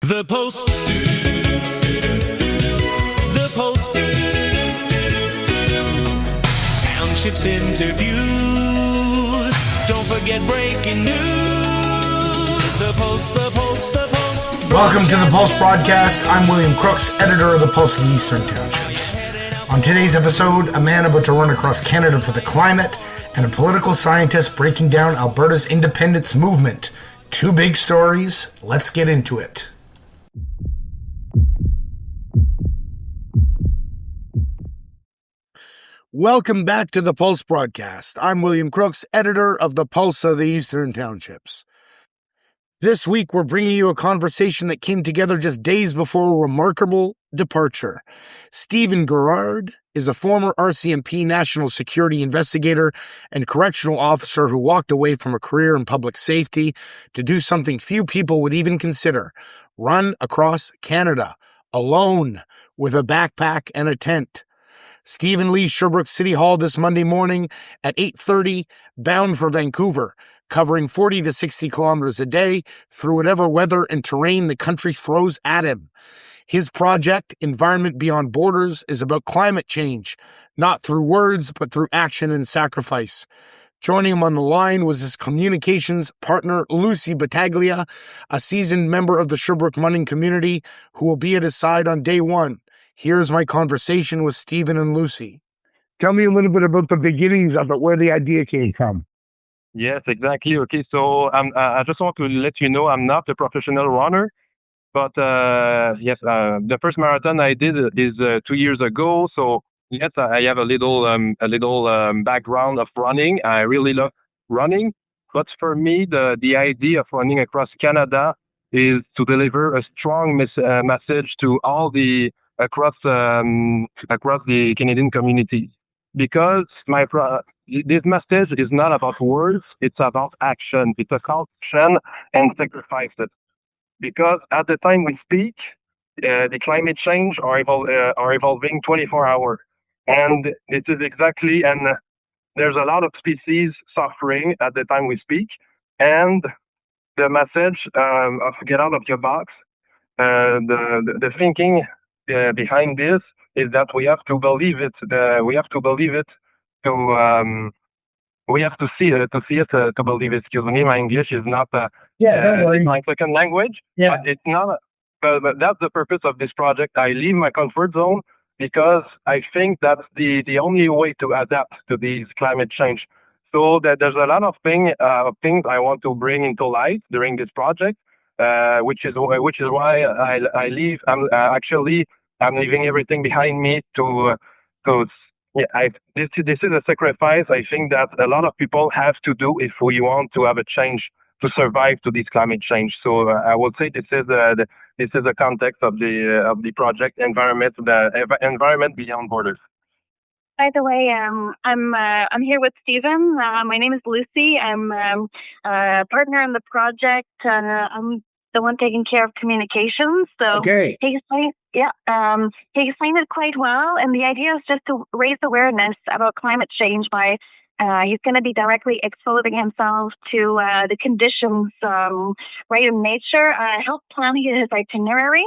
The Post. The Post. Townships interviews. Don't forget breaking news. The Post, the Post, the Post. Welcome to the Pulse broadcast. I'm William Crooks, editor of the Pulse of the Eastern Townships. On today's episode, a man about to run across Canada for the climate, and a political scientist breaking down Alberta's independence movement. Two big stories. Let's get into it. Welcome back to the Pulse broadcast. I'm William Crooks, editor of the Pulse of the Eastern Townships. This week, we're bringing you a conversation that came together just days before a remarkable departure. Steven Guérard is a former RCMP national security investigator and correctional officer who walked away from a career in public safety to do something few people would even consider: run across Canada, alone, with a backpack and a tent. Steven leaves Sherbrooke City Hall this Monday morning at 8:30, bound for Vancouver, covering 40 to 60 kilometers a day through whatever weather and terrain the country throws at him. His project, Environment Beyond Borders, is about climate change, not through words, but through action and sacrifice. Joining him on the line was his communications partner, Lucie Battaglia, a seasoned member of the Sherbrooke running community who will be at his side on day one. Here's my conversation with Steven and Lucie. Tell me a little bit about the beginnings of it, where the idea came from. Yes, exactly. Okay, so I just want to let you know I'm not a professional runner, but the first marathon I did is 2 years ago. So yes, I have a little background of running. I really love running, but for me, the idea of running across Canada is to deliver a strong message to all the across the Canadian community, because this message is not about words, it's about action. It's a call to action and sacrifices. Because at the time we speak, the climate change are evolving 24 hours. And it is exactly, and there's a lot of species suffering at the time we speak. And the message of get out of your box, the thinking behind this is that we have to believe it. We have to believe it we have to see it to believe it. Excuse me, my English is not it's my second language. Yeah. But it's not. But that's the purpose of this project. I leave my comfort zone because I think that's the only way to adapt to these climate change. So that there's a lot of things I want to bring into light during this project, which is why I leave. I'm leaving everything behind me this is a sacrifice I think that a lot of people have to do if we want to have a change to survive to this climate change. So I would say this is the context of the project Environment Beyond Borders. By the way, I'm here with Steven. My name is Lucie. I'm a partner in the project. I'm the one taking care of communications. So Okay. he explained it quite well. And the idea is just to raise awareness about climate change by he's going to be directly exposing himself to the conditions right in nature. Help plan his itinerary.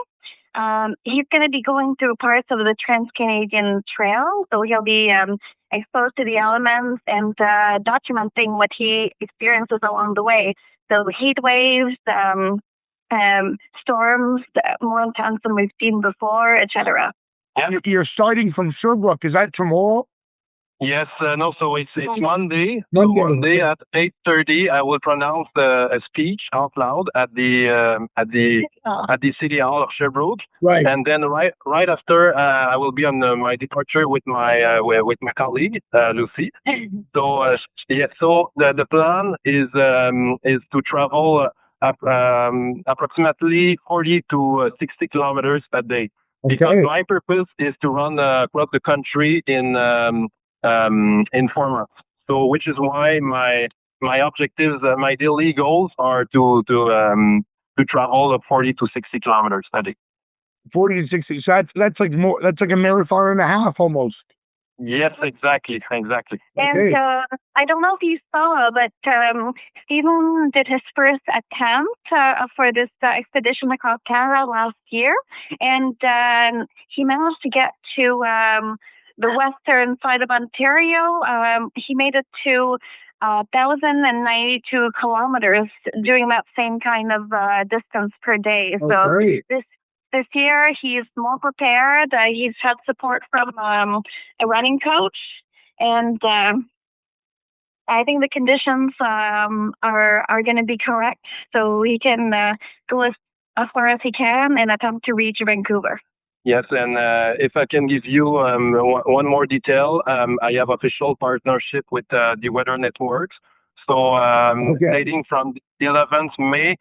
He's going to be going through parts of the Trans-Canadian Trail, so he'll be exposed to the elements and documenting what he experiences along the way. So heat waves, storms, more intense than we've seen before, etc. You're starting from Sherbrooke. Is that tomorrow? Yes, no. So it's Monday. So Monday at 8:30, I will pronounce a speech out loud at the City Hall of Sherbrooke. Right. And then right after, I will be on my departure with my colleague Lucie. So So the plan is to travel approximately 40 to 60 kilometers a day. Okay. Because my purpose is to run across the country in 4 months. So, which is why my objectives, my daily goals are to travel 40 to 60 kilometers a day. 40 to 60. So that's like more. That's like a marathon and a half almost. Yes, exactly. And Okay. I don't know if you saw, but Steven did his first attempt for this expedition across Canada last year, and he managed to get to the western side of Ontario. He made it to 1,092 kilometers, doing that same kind of distance per day. Oh, So great. this year he's more prepared. He's had support from a running coach, and I think the conditions are going to be correct, so he can go as far as he can and attempt to reach Vancouver. Yes, and if I can give you one more detail, I have official partnership with the Weather Networks. So dating from the 11th May,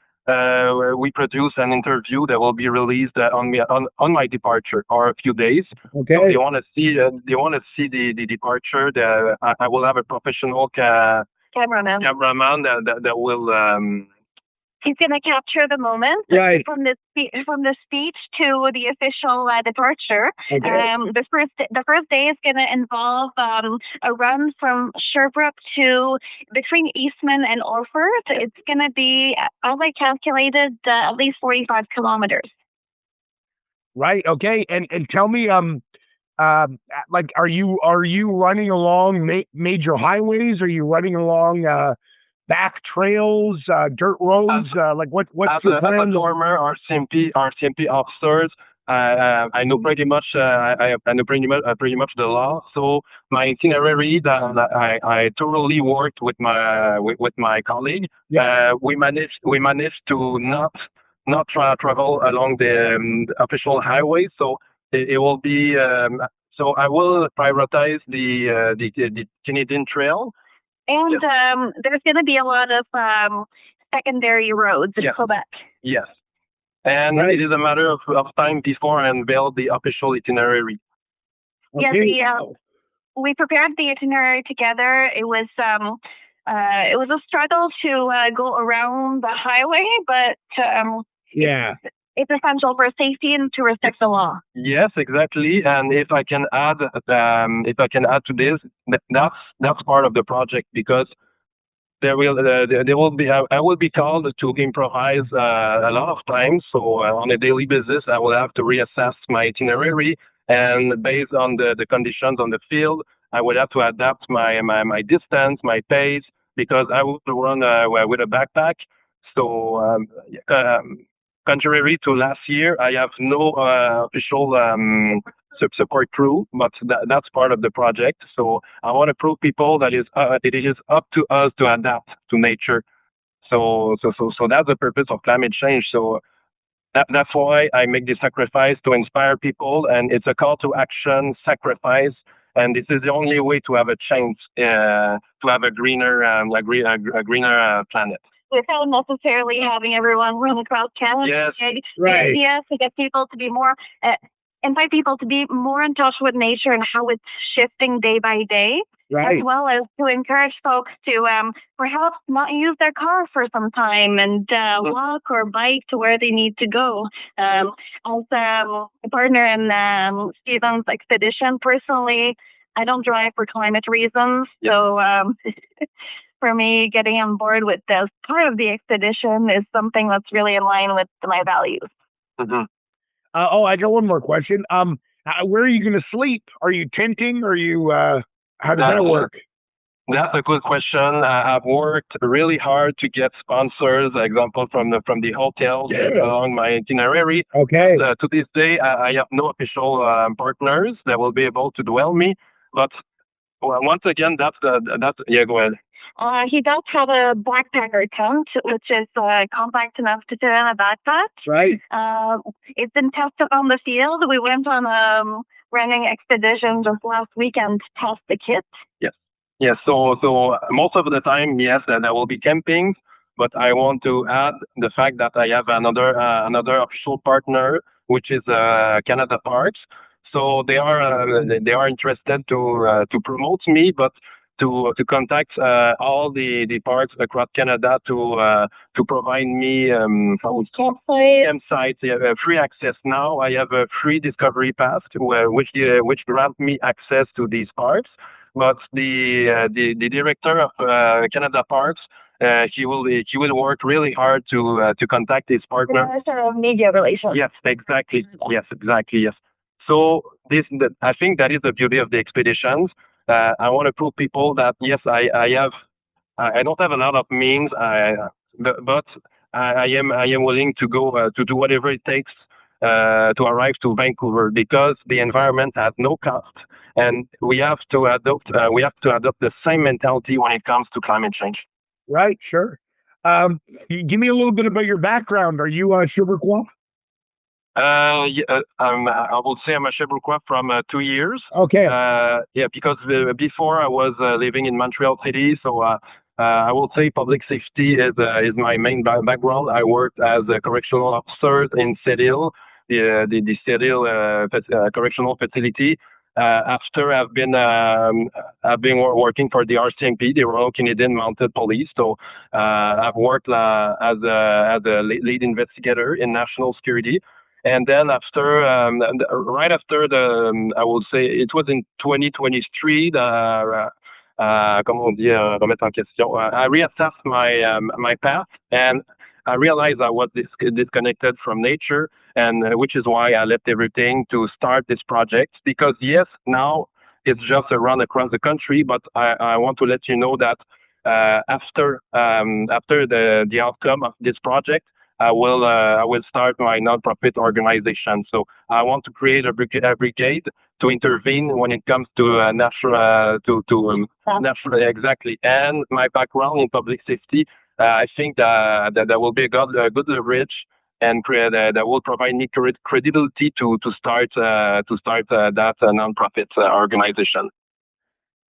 we produce an interview that will be released on my departure or a few days. Okay. So they want to see the departure. I will have a professional Cameraman. that will. He's going to capture the moment from the speech to the official departure. Okay. The first day is going to involve a run from Sherbrooke to between Eastman and Orford. It's going to be, as I calculated, at least 45 kilometers. Right. Okay. And tell me, like, are you running along major highways? Are you running along back trails, dirt roads? Like what's your plan? As a former RCMP officers, I know pretty much. I know pretty much the law. So my itinerary that I thoroughly worked with my colleague. Yeah. We managed to not travel along the official highway. So it will be. So I will prioritize the Canadian Trail. And there's going to be a lot of secondary roads in Quebec. Yes. And it is a matter of time before I unveil the official itinerary. Yes, we prepared the itinerary together. It was a struggle to go around the highway, but it's essential for safety and to respect the law. Yes, exactly. And if I can add to this, that's part of the project because there will be I will be called to improvise a lot of times. So on a daily basis, I will have to reassess my itinerary, and based on the conditions on the field, I would have to adapt my distance, my pace, because I will run with a backpack. So contrary to last year, I have no official support crew, but that's part of the project. So I want to prove people that it is up to us to adapt to nature. So that's the purpose of climate change. So that's why I make this sacrifice to inspire people, and it's a call to action sacrifice. And this is the only way to have a chance to have a greener planet. Without necessarily having everyone run across Canada. Yes, right. The idea is to get people to be more, invite people to be more in touch with nature and how it's shifting day by day, right. as well as to encourage folks to perhaps not use their car for some time and walk or bike to where they need to go. As a partner in Steven's expedition, personally, I don't drive for climate reasons, so for me, getting on board with this part of the expedition is something that's really in line with my values. Mm-hmm. I got one more question. Where are you going to sleep? Are you tenting? Are you? How does that work? That's a good question. I've worked really hard to get sponsors, example from the hotels along my itinerary. Okay. To this day, I have no official partners that will be able to dwell me. But once again, go ahead. He does have a backpacker tent, which is compact enough to fit in a backpack. Right. It's been tested on the field. We went on a running expedition just last weekend to test the kit. Yes. Yes. So most of the time, yes, there will be camping, but I want to add the fact that I have another official partner, which is Canada Parks. So they are interested to promote me, but to contact all the parks across Canada to provide me campsites, free access. Now I have a free discovery pass which grants me access to these parks. But the director of Canada Parks, he will work really hard to contact his partner. Minister of Media Relations. Yes, exactly. Yes, exactly. Yes. So I think that is the beauty of the expeditions. I want to prove people that yes, I don't have a lot of means, but I am willing to go to do whatever it takes to arrive to Vancouver, because the environment has no cost, and we have to adopt the same mentality when it comes to climate change. Right, sure. Give me a little bit about your background. Are you Sherbrooke? I will say I'm a Sherbrooke from 2 years. Okay. Because before I was living in Montreal City, so I will say public safety is my main background. I worked as a correctional officer in City Hall, the City Hall correctional facility. After I've been working for the RCMP, the Royal Canadian Mounted Police. So I've worked as a lead investigator in national security. And then right after I will say it was in 2023, remettre en question, I reassessed my path, and I realized I was disconnected from nature, and which is why I left everything to start this project. Because yes, now it's just a run across the country, but I want to let you know that after the outcome of this project, I will start my nonprofit organization. So I want to create a brigade to intervene when it comes to natural exactly. And my background in public safety, I think that will be a good leverage, and that will provide me credibility to start that nonprofit organization.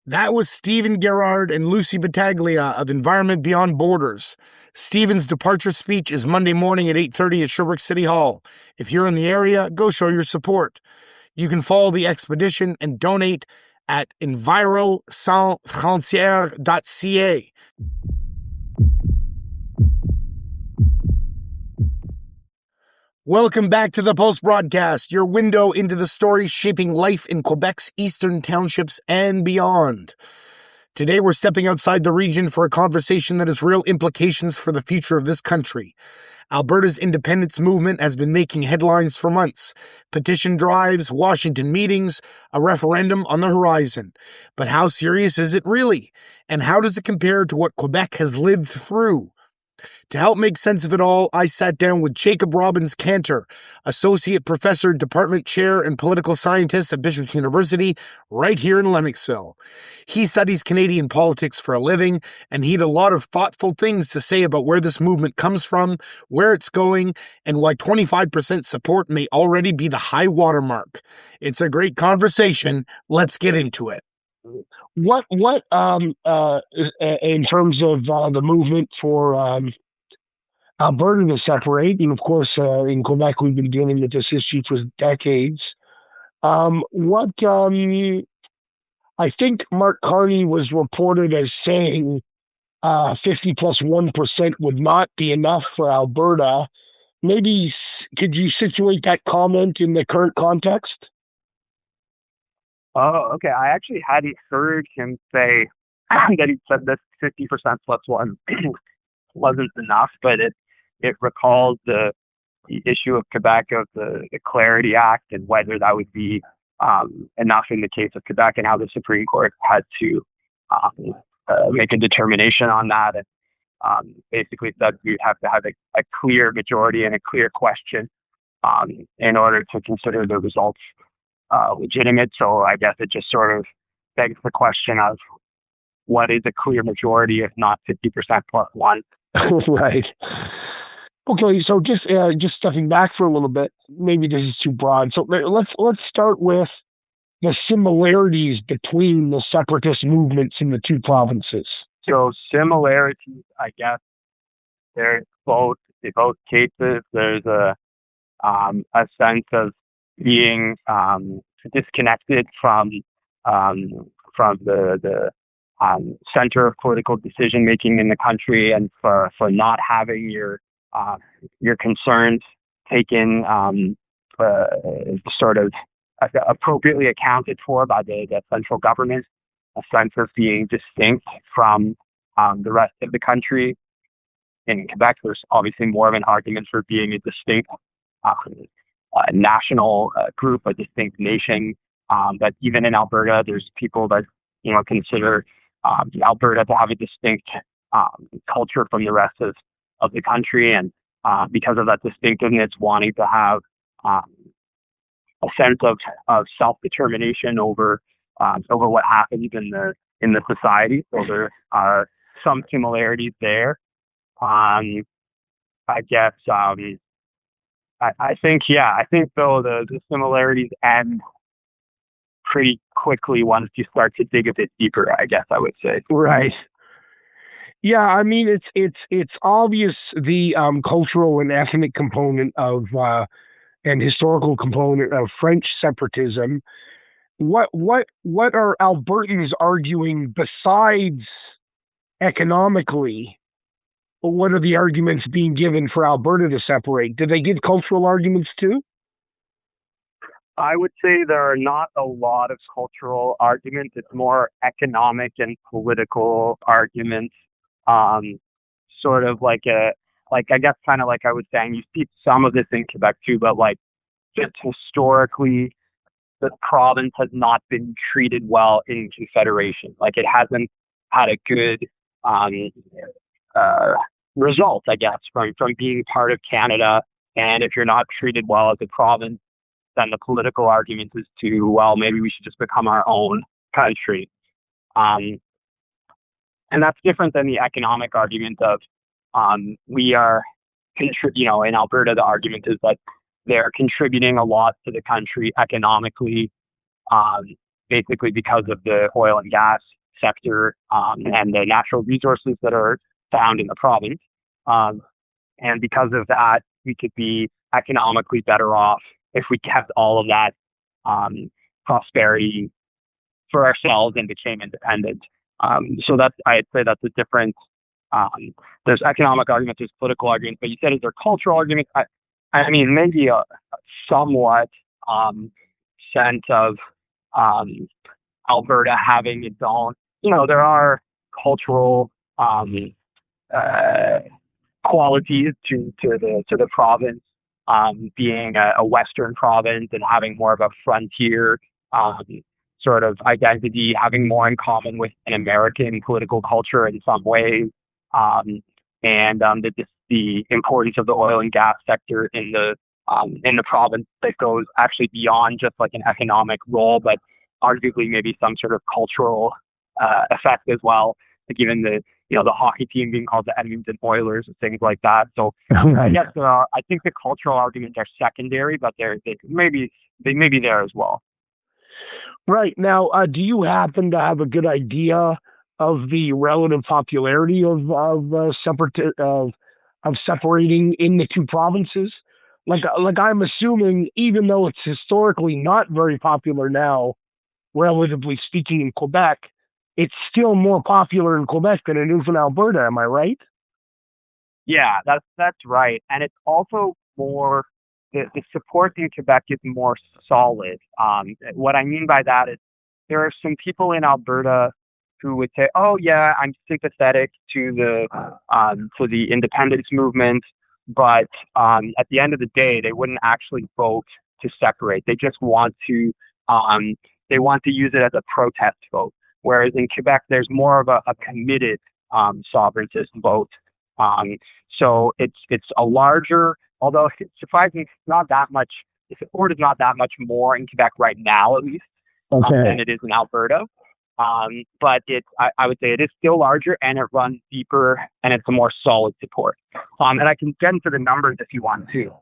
That was Steven Guérard and Lucie Battaglia of Environment Beyond Borders. Steven's departure speech is Monday morning at 8:30 at Sherbrooke City Hall. If you're in the area, go show your support. You can follow the expedition and donate at envirosansfrontières.ca. Welcome back to the Pulse broadcast, your window into the stories shaping life in Quebec's Eastern Townships and beyond. Today we're stepping outside the region for a conversation that has real implications for the future of this country. Alberta's independence movement has been making headlines for months. Petition drives, Washington meetings, a referendum on the horizon. But how serious is it really? And how does it compare to what Quebec has lived through? To help make sense of it all, I sat down with Jacob Robbins-Kanter, Associate Professor, Department Chair, and Political Scientist at Bishop's University, right here in Lennoxville. He studies Canadian politics for a living, and he had a lot of thoughtful things to say about where this movement comes from, where it's going, and why 25% support may already be the high watermark. It's a great conversation. Let's get into it. What in terms of the movement for Alberta to separate, and of course in Quebec we've been dealing with this issue for decades. I think Mark Carney was reported as saying 50 plus 1% would not be enough for Alberta. Maybe could you situate that comment in the current context? Oh, okay. I actually hadn't heard him say that he said this 50% plus one wasn't enough, but it recalls the issue of Quebec of the Clarity Act and whether that would be enough in the case of Quebec, and how the Supreme Court had to make a determination on that. And basically said you'd have to have a clear majority and a clear question in order to consider the results legitimate. So I guess it just sort of begs the question of what is a clear majority if not 50% plus one. Right. Okay, so just stepping back for a little bit, maybe this is too broad. So let's start with the similarities between the separatist movements in the two provinces. So similarities, I guess, in both cases, there's a sense of being disconnected from the center of political decision making in the country, and for not having your concerns taken sort of appropriately accounted for by the central government, a sense of being distinct from the rest of the country. In Quebec, there's obviously more of an argument for being a distinct national group, a distinct nation. But even in Alberta, there's people that consider Alberta to have a distinct culture from the rest of the country, and because of that distinctiveness, wanting to have a sense of self-determination over what happens in the society. So there are some similarities there. I guess I think though the similarities end pretty quickly once you start to dig a bit deeper, I guess I would say. Right. Yeah, I mean it's obvious the cultural and ethnic component of and historical component of French separatism. What are Albertans arguing besides economically? What are the arguments being given for Alberta to separate? Do they give cultural arguments too? I would say there are not a lot of cultural arguments. It's more economic and political arguments. Sort of like I guess kind of like I was saying, you see some of this in Quebec too, but like just historically, the province has not been treated well in Confederation. Like it hasn't had a good result, I guess, from being part of Canada. And if you're not treated well as a province, then the political argument is to, well, maybe we should just become our own country. And that's different than the economic argument of we are, in Alberta, the argument is that they're contributing a lot to the country economically, basically because of the oil and gas sector and the natural resources that are found in the province. And because of that, we could be economically better off if we kept all of that prosperity for ourselves and became independent. So I'd say that's a different. There's economic arguments, there's political arguments, but you said is there cultural arguments? I mean, maybe a somewhat sense of Alberta having its own. There are cultural qualities to the province, being a Western province and having more of a frontier sort of identity, having more in common with an American political culture in some ways, and the importance of the oil and gas sector in the province that goes actually beyond just like an economic role, but arguably maybe some sort of cultural effect as well. Like even the hockey team being called the Edmonton Oilers and things like that. So Right. yes, I think the cultural arguments are secondary, but they may be there as well. Right. Now, do you happen to have a good idea of the relative popularity of separating in the two provinces? Like I'm assuming, even though it's historically not very popular now, relatively speaking, in Quebec, it's still more popular in Quebec than it is in Alberta. Am I right? Yeah, that's right, and it's also more the support in Quebec is more solid. What I mean by that is there are some people in Alberta who would say, "Oh yeah, I'm sympathetic to the independence movement," but at the end of the day, they wouldn't actually vote to separate. They just want to use it as a protest vote. Whereas in Quebec, there's more of a committed sovereigntist vote. So it's a larger, although it's surprising, it's not that much. The support is not that much more in Quebec right now, at least, than it is in Alberta. But I would say it is still larger, and it runs deeper, and it's a more solid support. And I can get into the numbers if you want to.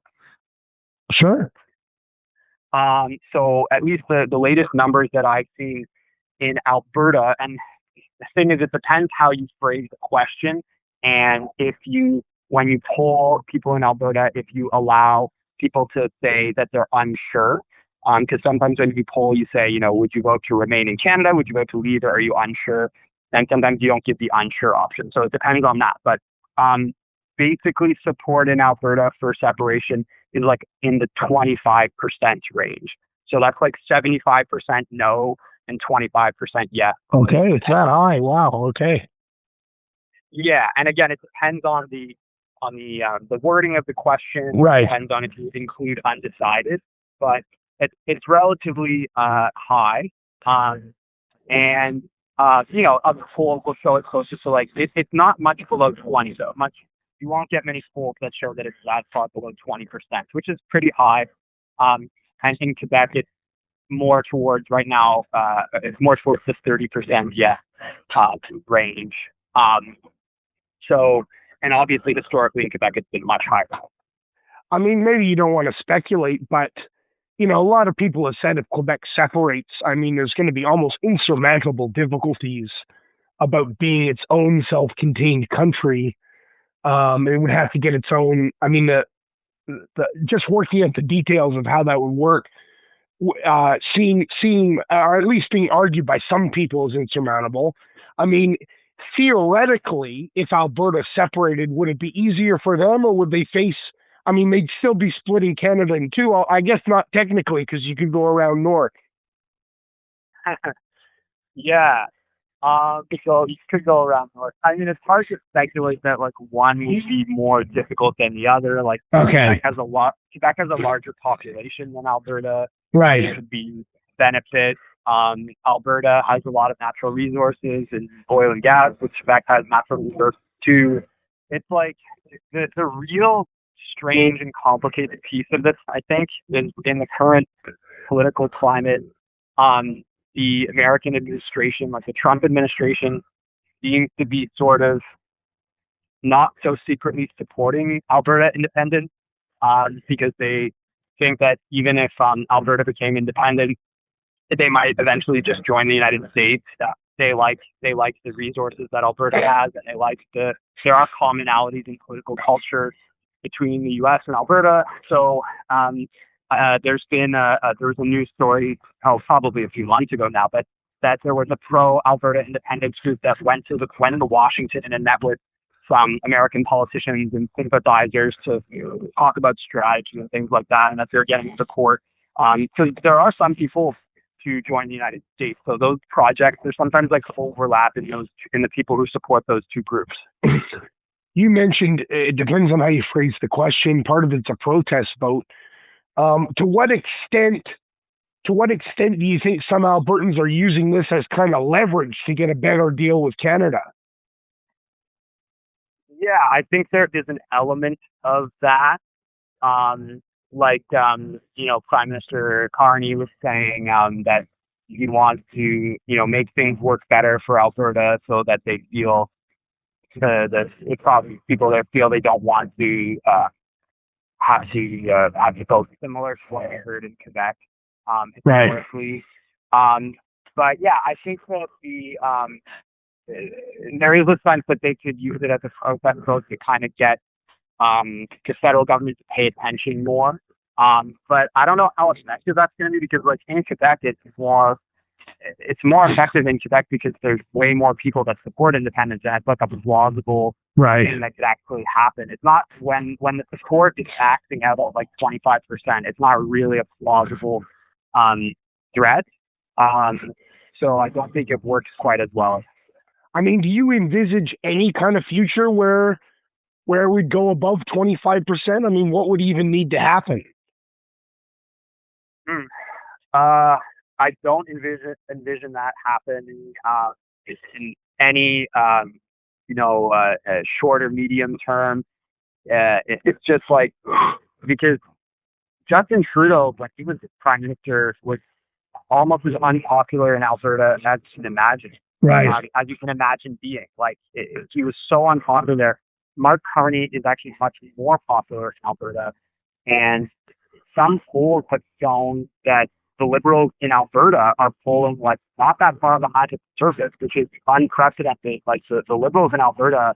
Sure. So at least the latest numbers that I've seen in Alberta, and the thing is, it depends how you phrase the question, and when you poll people in Alberta, if you allow people to say that they're unsure, because sometimes when you poll, you say, would you vote to remain in Canada? Would you vote to leave? Or are you unsure? and sometimes you don't get the unsure option. So it depends on that. But basically, support in Alberta for separation is like in the 25% range. So that's like 75% no and 25% yes. Okay, it's that high. Wow. Okay. Yeah, and again, it depends on the wording of the question. Right. It depends on if you include undecided, but it's relatively high. And a poll will show it closer to like it's not much below 20 though. You won't get many polls that show that it's that far below 20%, which is pretty high. And in Quebec, it's more towards right now. It's more towards the 30% range. So, and obviously historically in Quebec, it's been much higher. I mean, maybe you don't want to speculate, but a lot of people have said if Quebec separates, I mean, there's going to be almost insurmountable difficulties about being its own self-contained country. It would have to get its own. I mean, just working at the details of how that would work, seem, or at least being argued by some people as insurmountable. I mean, theoretically, if Alberta separated, would it be easier for them, or would they face? I mean, they'd still be splitting Canada in two. I guess not technically, because you could go around north. Yeah. So you could go around north. I mean, it's hard to speculate that like one would be more difficult than the other. Like Quebec has a larger population than Alberta. Right. It could be benefit. Alberta has a lot of natural resources and oil and gas, which Quebec has natural resources too. It's like the real strange and complicated piece of this, I think, is in the current political climate. The American administration, like the Trump administration, seems to be sort of not so secretly supporting Alberta independence because they think that even if Alberta became independent, they might eventually just join the United States. They like the resources that Alberta has, and there are commonalities in political culture between the U.S. and Alberta. So there was a news story, probably a few months ago now, but that there was a pro-Alberta independence group that went to Washington and met with some American politicians and sympathizers to talk about strategy and things like that, and that they're getting support. So there are some people to join the United States. So those projects, there's sometimes like overlap in the people who support those two groups. You mentioned it depends on how you phrase the question. Part of it's a protest vote. To what extent do you think some Albertans are using this as kind of leverage to get a better deal with Canada? Yeah, I think there is an element of that. Prime Minister Carney was saying that he wants to, make things work better for Alberta so that they feel it's probably people that feel they don't want to have to go similar to what I heard in Quebec historically. Right. But yeah, I think that there is a sense that they could use it as a protest vote to kind of get the federal government to pay attention more. But I don't know how effective that's going to be because, like, in Quebec, it's more effective in Quebec because there's way more people that support independence, and it's like a plausible thing that could actually happen. It's not when the support is acting out at like 25%. It's not really a plausible threat. So I don't think it works quite as well. I mean, do you envisage any kind of future where we'd go above 25%? I mean, what would even need to happen? I don't envision that happening in any short or medium term. It's just like because Justin Trudeau, when he was prime minister, was almost as unpopular in Alberta as you can imagine. Right. As you can imagine being. Like he was so unpopular there. Mark Carney is actually much more popular in Alberta, and some polls have shown that the Liberals in Alberta are polling like not that far behind the Conservatives, which is unprecedented. Like the Liberals in Alberta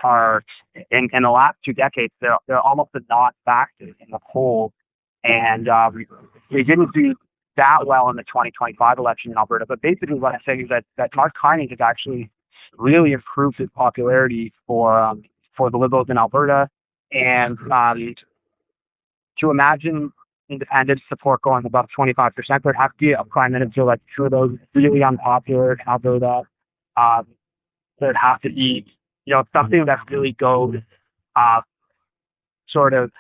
are in the last 2 decades, they're almost a non-factor in the poll, and they didn't do that well in the 2025 election in Alberta. But basically, what I'm saying is that Mark Carney has actually really improved his popularity for the Liberals in Alberta. And to imagine independent support going above 25%, there'd have to be a prime minister like Trudeau, really unpopular in Alberta. There'd have to be, something that really goes sort of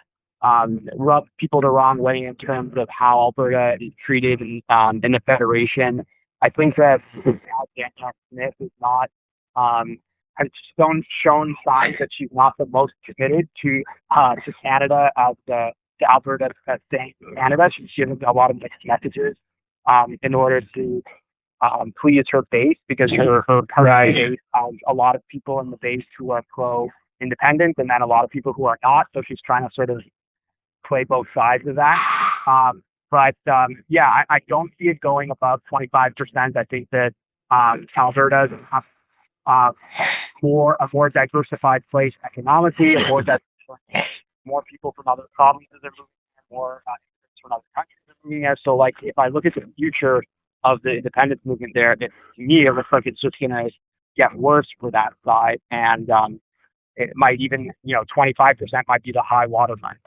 rub people the wrong way in terms of how Alberta is treated in the Federation. I think that Danielle Smith is not has shown signs that she's not the most committed to Canada as to Alberta as staying in Canada. She's given a lot of mixed messages in order to please her base, because her party base has a lot of people in the base who are pro-independent and then a lot of people who are not. So she's trying to sort of play both sides of that. But I don't see it going above 25%. I think that Alberta is a more diversified place economically, more people from other provinces are moving there, more immigrants from other countries are moving there. So, like, if I look at the future of the independence movement there, to me, it looks like it's just going to get worse for that side. And it might even, 25% might be the high water mark.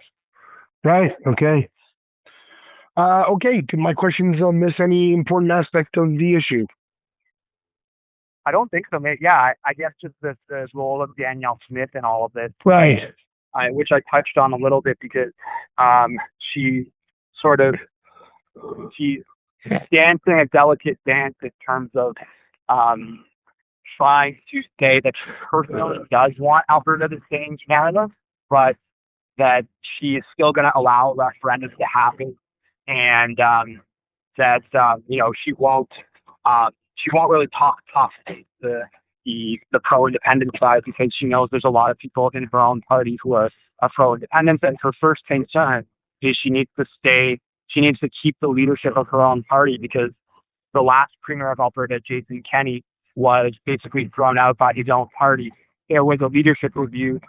Right. Okay. Did my questions miss any important aspect of the issue? I don't think so, mate. Yeah, I guess just the role of Danielle Smith in all of this. Right. Which I touched on a little bit, because she's dancing a delicate dance in terms of trying to say that she personally does want Alberta to stay in Canada, but that she is still going to allow referendums to happen, and that she won't really talk tough to the pro-independence side, because she knows there's a lot of people in her own party who are pro-independence, and her first concern is she needs to keep the leadership of her own party, because the last premier of Alberta, Jason Kenney, was basically thrown out by his own party. There was a leadership review,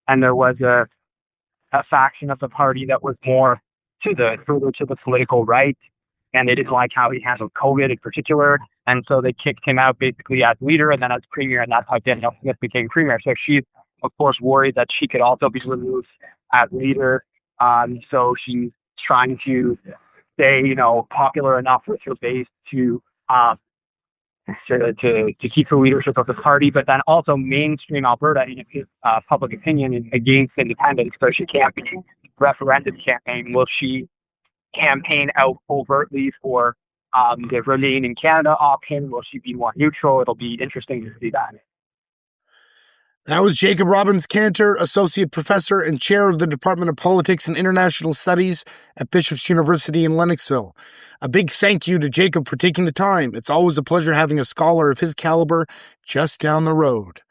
and there was a faction of the party that was more further to the political right, and they didn't like how he handled COVID in particular, and so they kicked him out basically as leader and then as premier, and that's how Danielle Smith became premier. So she's, of course, worried that she could also be removed as leader. So she's trying to stay, popular enough with her base to keep the leadership of the party, but then also mainstream Alberta in his public opinion against independence. So she can't be referendum campaign. Will she campaign out overtly for the Remain in Canada option? Will she be more neutral? It'll be interesting to see that. That was Jacob Robbins-Kanter, Associate Professor and Chair of the Department of Politics and International Studies at Bishop's University in Lennoxville. A big thank you to Jacob for taking the time. It's always a pleasure having a scholar of his caliber just down the road.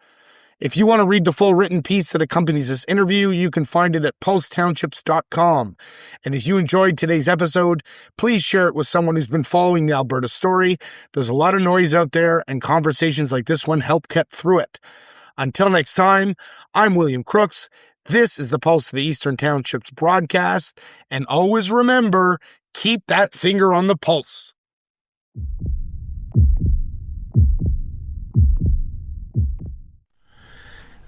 If you want to read the full written piece that accompanies this interview, you can find it at posttownships.com. And if you enjoyed today's episode, please share it with someone who's been following the Alberta story. There's a lot of noise out there, and conversations like this one help get through it. Until next time, I'm William Crooks. This is the Pulse of the Eastern Townships broadcast. And always remember, keep that finger on the pulse.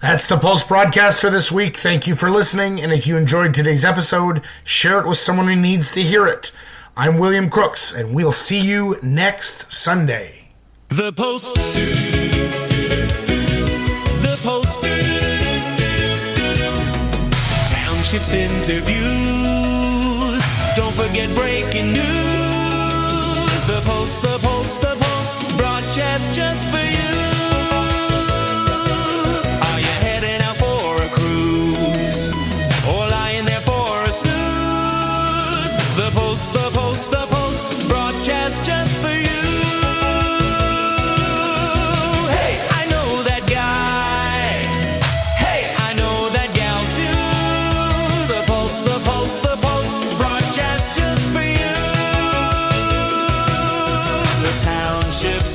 That's the Pulse broadcast for this week. Thank you for listening. And if you enjoyed today's episode, share it with someone who needs to hear it. I'm William Crooks, and we'll see you next Sunday. The Post. Townships interviews. Don't forget breaking news. The Post, broadcast just for you. Are you heading out for a cruise? Or lying there for a snooze? The Post, broadcast just for you. Hey, I know that guy. Hey, I know that gal too. The Post, broadcast just for you. The Townships